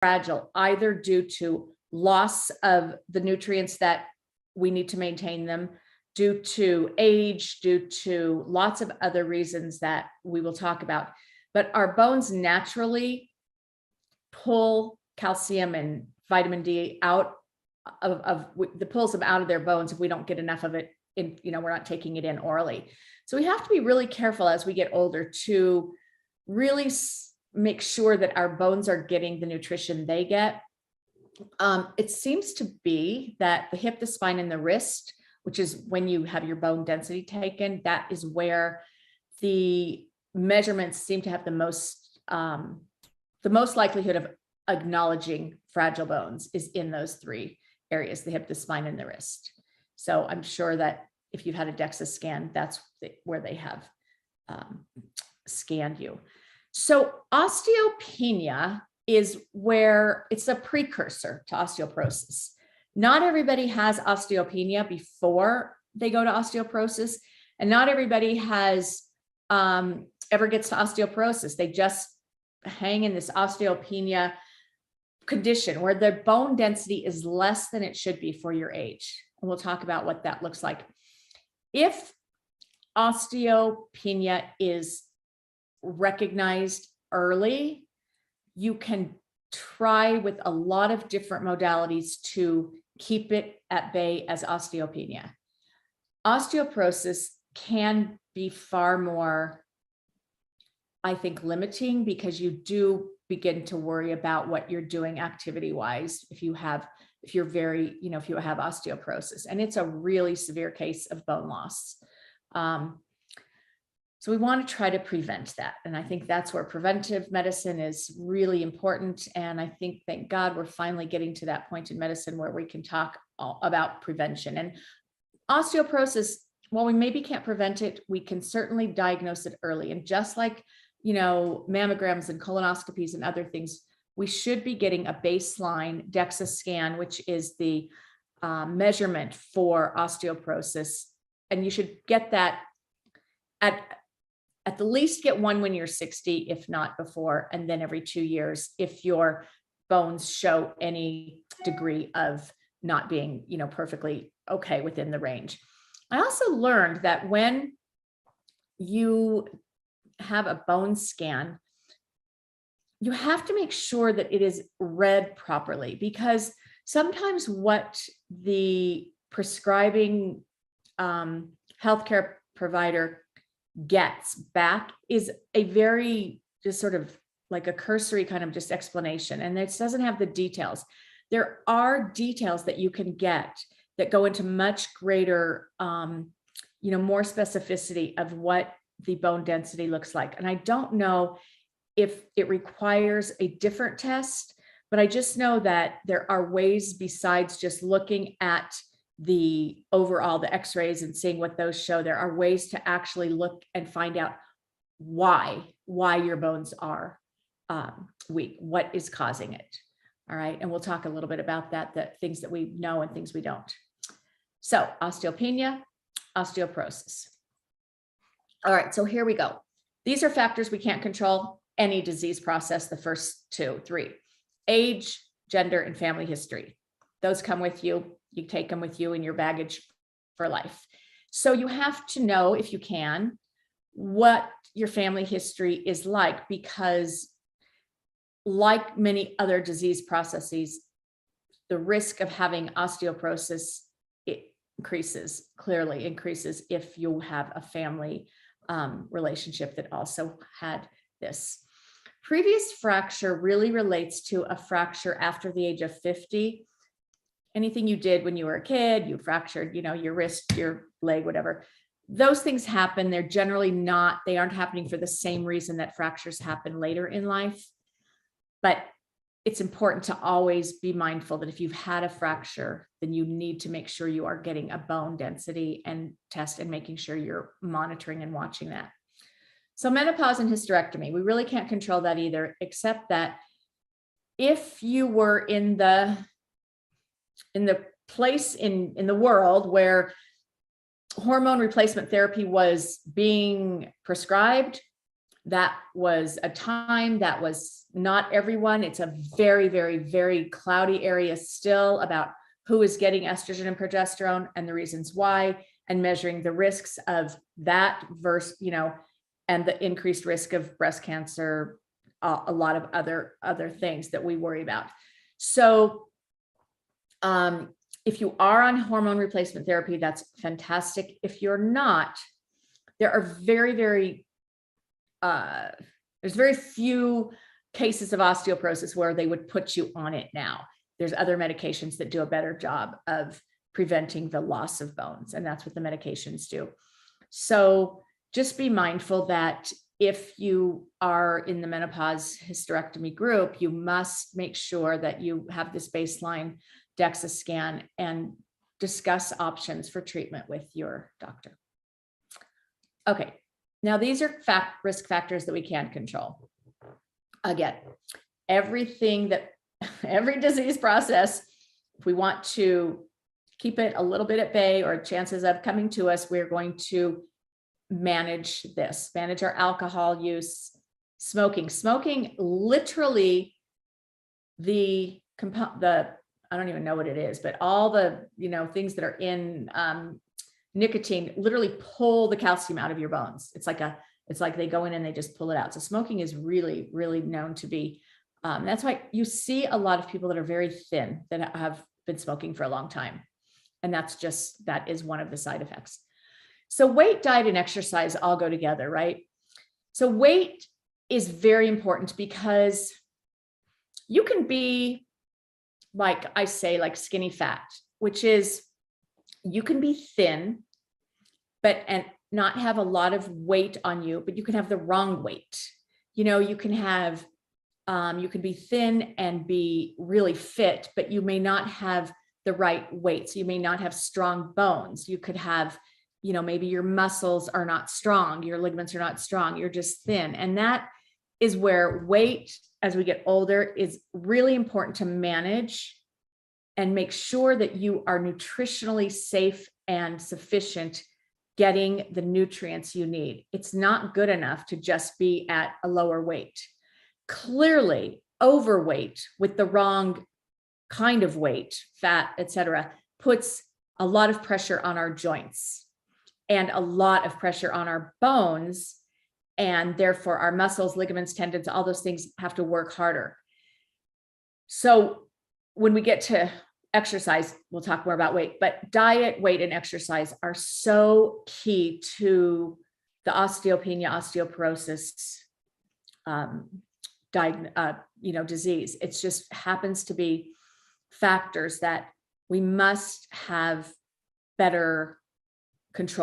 fragile, either due to loss of the nutrients that we need to maintain them, due to age, due to lots of other reasons that we will talk about. But our bones naturally pull calcium and vitamin D out the pulls them out of their bones if we don't get enough of it in, we're not taking it in orally. So we have to be really careful as we get older to really make sure that our bones are getting the nutrition they get. It seems to be that the hip, the spine, and the wrist, which is when you have your bone density taken, that is where the measurements seem to have the most likelihood of acknowledging fragile bones is in those three areas, the hip, the spine, and the wrist. So I'm sure that if you've had a DEXA scan, that's where they have scanned you. So osteopenia is where it's a precursor to osteoporosis. Not everybody has osteopenia before they go to osteoporosis, and not everybody has ever gets to osteoporosis. They just hang in this osteopenia condition where their bone density is less than it should be for your age. And we'll talk about what that looks like. If osteopenia is recognized early, you can try with a lot of different modalities to keep it at bay as osteopenia. Osteoporosis can be far more, I think, limiting, because you do begin to worry about what you're doing activity-wise if you have osteoporosis, and it's a really severe case of bone loss. So we want to try to prevent that. And I think that's where preventive medicine is really important. And I think, thank God, we're finally getting to that point in medicine where we can talk about prevention. And osteoporosis, while we maybe can't prevent it, we can certainly diagnose it early. And just like, mammograms and colonoscopies and other things, we should be getting a baseline DEXA scan, which is the measurement for osteoporosis. And you should get that at the least get one when you're 60, if not before, and then every 2 years if your bones show any degree of not being, perfectly okay within the range. I also learned that when you have a bone scan, you have to make sure that it is read properly, because sometimes what the prescribing healthcare provider gets back is a very just sort of like a cursory kind of just explanation, and it doesn't have the details. There are details that you can get that go into much greater, more specificity of what the bone density looks like. And I don't know if it requires a different test, but I just know that there are ways besides just looking at the overall, the x-rays and seeing what those show. There are ways to actually look and find out why your bones are weak, what is causing it. All right. And we'll talk a little bit about that, the things that we know and things we don't. So osteopenia, osteoporosis. All right. So here we go. These are factors we can't control. Any disease process, the first 2, 3, age, gender, and family history. Those come with you. You take them with you in your baggage for life. So you have to know, if you can, what your family history is like, because like many other disease processes, the risk of having osteoporosis clearly increases if you have a family relationship that also had this. Previous fracture really relates to a fracture after the age of 50. Anything you did when you were a kid, you fractured, your wrist, your leg, whatever. Those things happen. They're generally they aren't happening for the same reason that fractures happen later in life. But it's important to always be mindful that if you've had a fracture, then you need to make sure you are getting a bone density and test and making sure you're monitoring and watching that. So menopause and hysterectomy, we really can't control that either, except that if you were in the place in the world where hormone replacement therapy was being prescribed, that was a time that was not everyone. It's a very, very, very cloudy area still about who is getting estrogen and progesterone and the reasons why, and measuring the risks of that versus, and the increased risk of breast cancer, a lot of other things that we worry about. So if you are on hormone replacement therapy, that's fantastic. If you're not, there are there's very few cases of osteoporosis where they would put you on it now. There's other medications that do a better job of preventing the loss of bones, and that's what the medications do. So just be mindful that if you are in the menopause hysterectomy group, you must make sure that you have this baseline DEXA scan and discuss options for treatment with your doctor. Okay, now these are risk factors that we can control. Again, every disease process, if we want to keep it a little bit at bay or chances of coming to us, we're going to manage our alcohol use, smoking, literally I don't even know what it is, but all the, things that are in nicotine literally pull the calcium out of your bones. It's like they go in and they just pull it out. So smoking is really, really known to be, that's why you see a lot of people that are very thin that have been smoking for a long time. And that is one of the side effects. So weight, diet, and exercise all go together, right? So weight is very important because you can be, like I say, like skinny fat, which is you can be thin, and not have a lot of weight on you, but you can have the wrong weight. You can have, you can be thin and be really fit, but you may not have the right weight. So you may not have strong bones. You could have, maybe your muscles are not strong, your ligaments are not strong, you're just thin. And that is where weight, as we get older, is really important to manage and make sure that you are nutritionally safe and sufficient, getting the nutrients you need. It's not good enough to just be at a lower weight. Clearly, overweight with the wrong kind of weight, fat, etc., puts a lot of pressure on our joints and a lot of pressure on our bones. And therefore our muscles, ligaments, tendons, all those things have to work harder. So when we get to exercise, we'll talk more about weight, but diet, weight, and exercise are so key to the osteopenia, osteoporosis, disease. It just happens to be factors that we must have better control